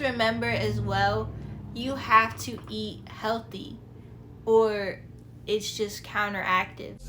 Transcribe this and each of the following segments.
remember as well, you have to eat healthy or it's just counteractive.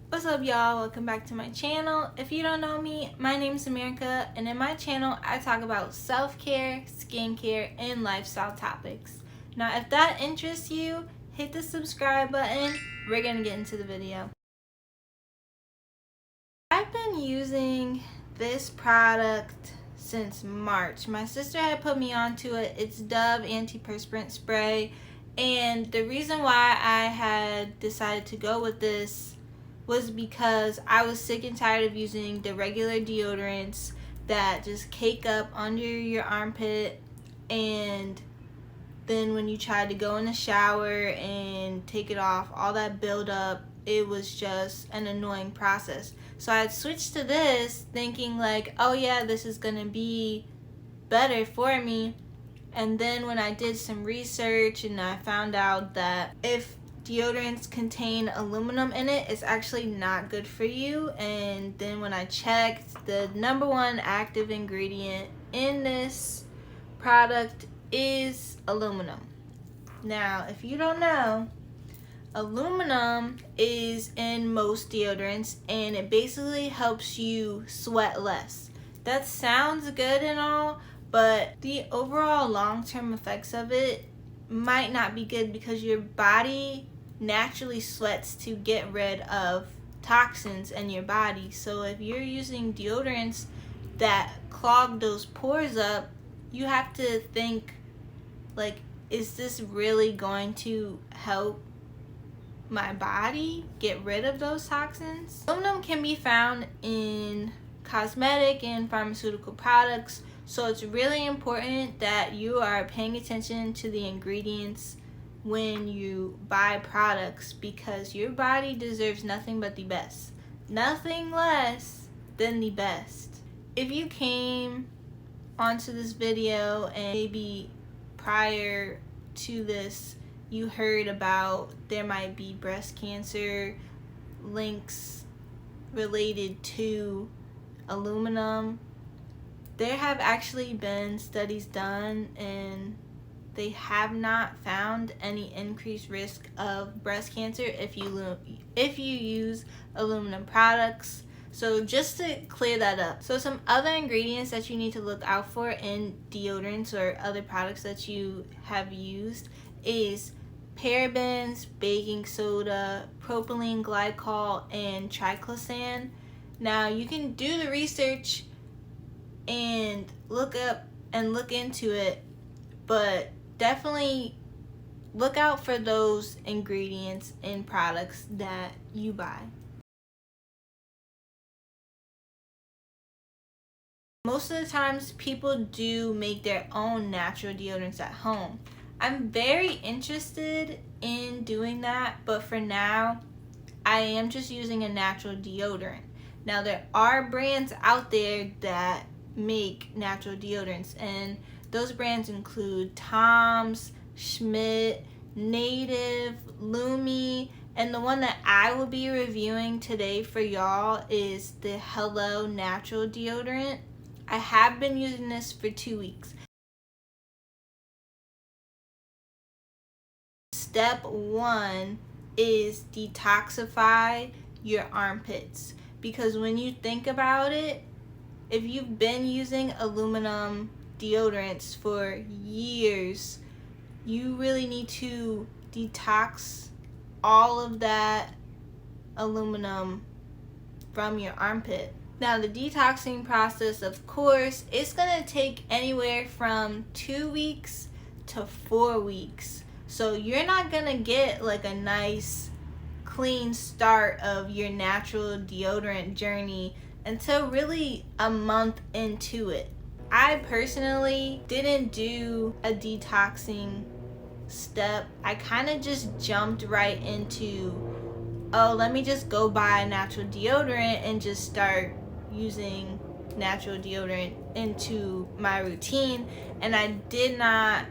What's up, y'all? Welcome back to my channel. If you don't know me, my name is America, and in my channel I talk about self-care, skincare, and lifestyle topics. Now if that interests you, hit the subscribe button. We're gonna get into the video. I've been using this product since March. My sister had put me onto it. It's Dove antiperspirant spray, and the reason why I had decided to go with this was because I was sick and tired of using the regular deodorants that just cake up under your armpit, and then when you tried to go in the shower and take it off, all that buildup, it was just an annoying process. So I had switched to this thinking like, oh yeah, this is gonna be better for me. And then when I did some research and I found out that if deodorants contain aluminum in it, it's actually not good for you. And then when I checked, the #1 active ingredient in this product is aluminum. Now, if you don't know, aluminum is in most deodorants, and it basically helps you sweat less. That sounds good and all, but the overall long-term effects of it might not be good because your body naturally sweats to get rid of toxins in your body. So if you're using deodorants that clog those pores up, you have to think like, is this really going to help my body get rid of those toxins? Aluminum can be found in cosmetic and pharmaceutical products, so it's really important that you are paying attention to the ingredients when you buy products, because your body deserves nothing but the best, nothing less than the best. If you came onto this video and maybe prior to this you heard about there might be breast cancer links related to aluminum, there have actually been studies done and they have not found any increased risk of breast cancer if you use aluminum products. So just to clear that up. So some other ingredients that you need to look out for in deodorants or other products that you have used is parabens, baking soda, propylene glycol, and triclosan. Now you can do the research and look into it, but definitely look out for those ingredients in products that you buy. Most of the times people do make their own natural deodorants at home. I'm very interested in doing that, but for now I am just using a natural deodorant. Now there are brands out there that make natural deodorants, and those brands include Tom's, Schmidt, Native, Lumi, and the one that I will be reviewing today for y'all is the Hello Natural Deodorant. I have been using this for 2 weeks. Step 1 is detoxify your armpits, because when you think about it, if you've been using aluminum deodorants for years, you really need to detox all of that aluminum from your armpit. Now the detoxing process, of course, it's gonna take anywhere from 2 weeks to 4 weeks. So you're not gonna get like a nice clean start of your natural deodorant journey until really a month into it. I personally didn't do a detoxing step. I kind of just jumped right into, oh, let me just go buy a natural deodorant and just start using natural deodorant into my routine, and I did not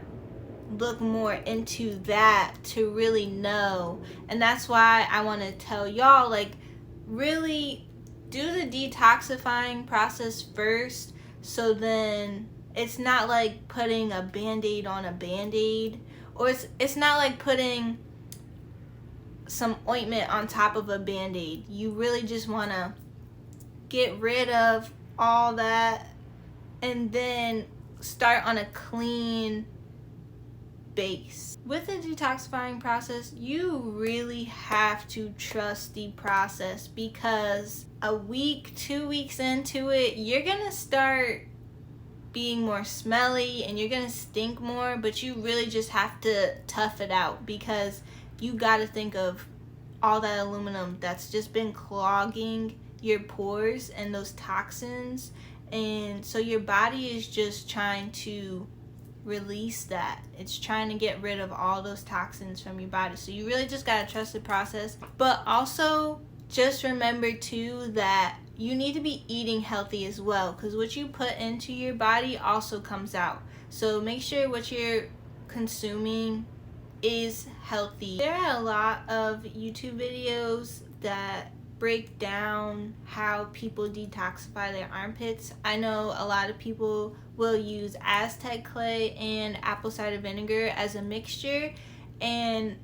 look more into that to really know. And that's why I want to tell y'all, like, really do the detoxifying process first, so then it's not like putting a band-aid on a band-aid, or it's not like putting some ointment on top of a band-aid. You really just want to get rid of all that and then start on a clean base. With the detoxifying process, you really have to trust the process, because a week, 2 weeks into it, you're gonna start being more smelly and you're gonna stink more, but you really just have to tough it out, because you got to think of all that aluminum that's just been clogging your pores and those toxins. And so your body is just trying to release that. It's trying to get rid of all those toxins from your body. So you really just got to trust the process. But also just remember too that you need to be eating healthy as well, because what you put into your body also comes out. So make sure what you're consuming is healthy. There are a lot of YouTube videos that break down how people detoxify their armpits. I know a lot of people will use Aztec clay and apple cider vinegar as a mixture, and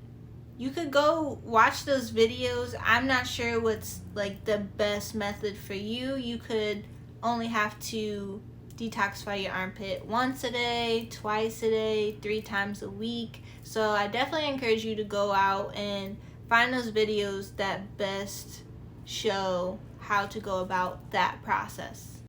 you could go watch those videos. I'm not sure what's like the best method for you. You could only have to detoxify your armpit once a day, twice a day, 3 times a week. So I definitely encourage you to go out and find those videos that best show how to go about that process.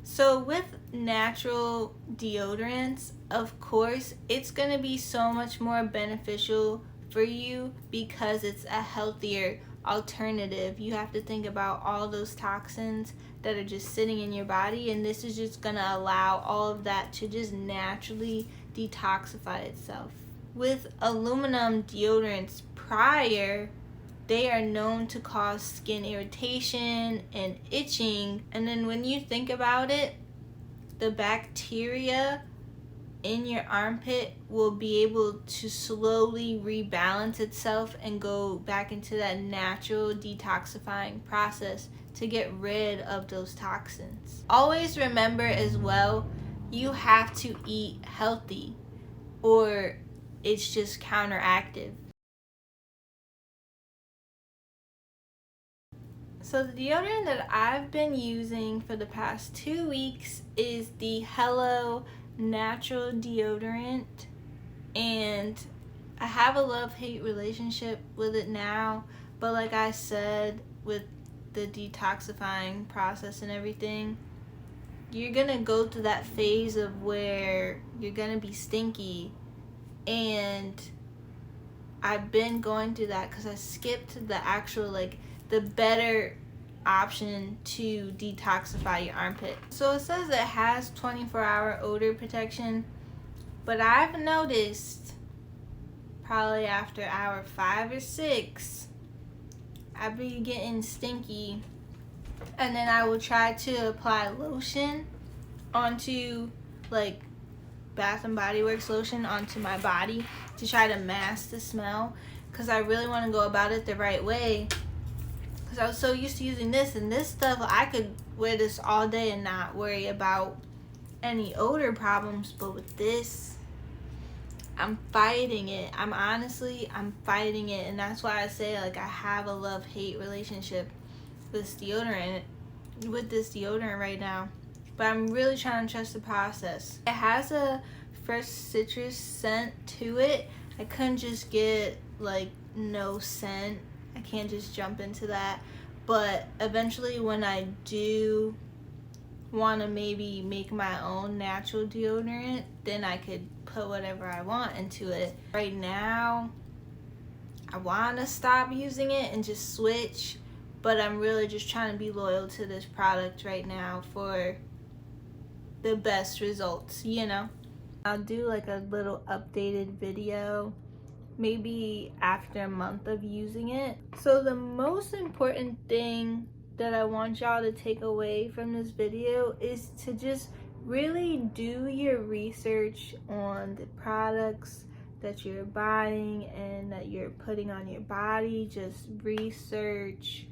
So with natural deodorants, of course, it's going to be so much more beneficial for you because it's a healthier alternative. You have to think about all those toxins that are just sitting in your body, and this is just going to allow all of that to just naturally detoxify itself. With aluminum deodorants prior, they are known to cause skin irritation and itching. And then when you think about it, the bacteria in your armpit will be able to slowly rebalance itself and go back into that natural detoxifying process to get rid of those toxins. Always remember as well, you have to eat healthy or it's just counteractive. So the deodorant that I've been using for the past 2 weeks is the Hello Natural Deodorant, and I have a love-hate relationship with it now, but like I said, with the detoxifying process and everything, you're gonna go through that phase of where you're gonna be stinky, and I've been going through that because I skipped the actual, like, the better option to detoxify your armpit. So it says it has 24-hour odor protection, but I've noticed probably after hour 5 or 6, I'd be getting stinky, and then I will try to apply lotion onto, like, Bath and Body Works lotion onto my body to try to mask the smell, because I really want to go about it the right way, because I was so used to using this, and this stuff, I could wear this all day and not worry about any odor problems. But with this, I'm fighting it. I'm fighting it, and that's why I say, like, I have a love-hate relationship with this deodorant right now. But I'm really trying to trust the process. It has a fresh citrus scent to it. I couldn't just get, like, no scent. I can't just jump into that. But eventually, when I do want to maybe make my own natural deodorant, then I could put whatever I want into it. Right now, I want to stop using it and just switch, but I'm really just trying to be loyal to this product right now for the best results, you know. I'll do like a little updated video maybe after a month of using it. So the most important thing that I want y'all to take away from this video is to just really do your research on the products that you're buying and that you're putting on your body. Just research,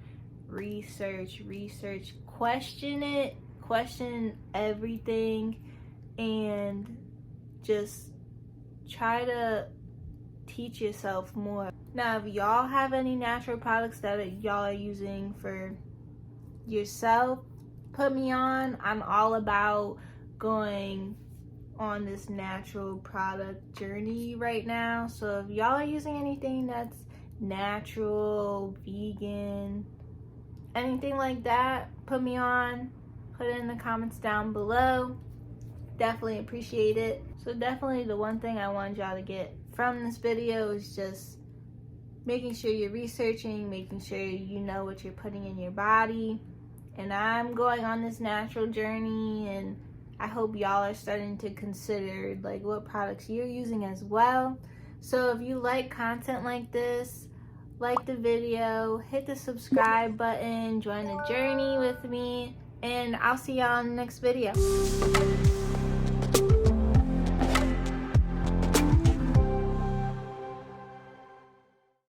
question it, question everything, and just try to teach yourself more. Now, if y'all have any natural products that y'all are using for yourself, put me on. I'm all about going on this natural product journey right now. So if y'all are using anything that's natural, vegan, anything like that, put me on. Put it in the comments down below. Definitely appreciate it. So definitely the one thing I want y'all to get from this video is just making sure you're researching, making sure you know what you're putting in your body. And I'm going on this natural journey, and I hope y'all are starting to consider like what products you're using as well. So if you like content like this, like the video, hit the subscribe button, join the journey with me, and I'll see y'all in the next video.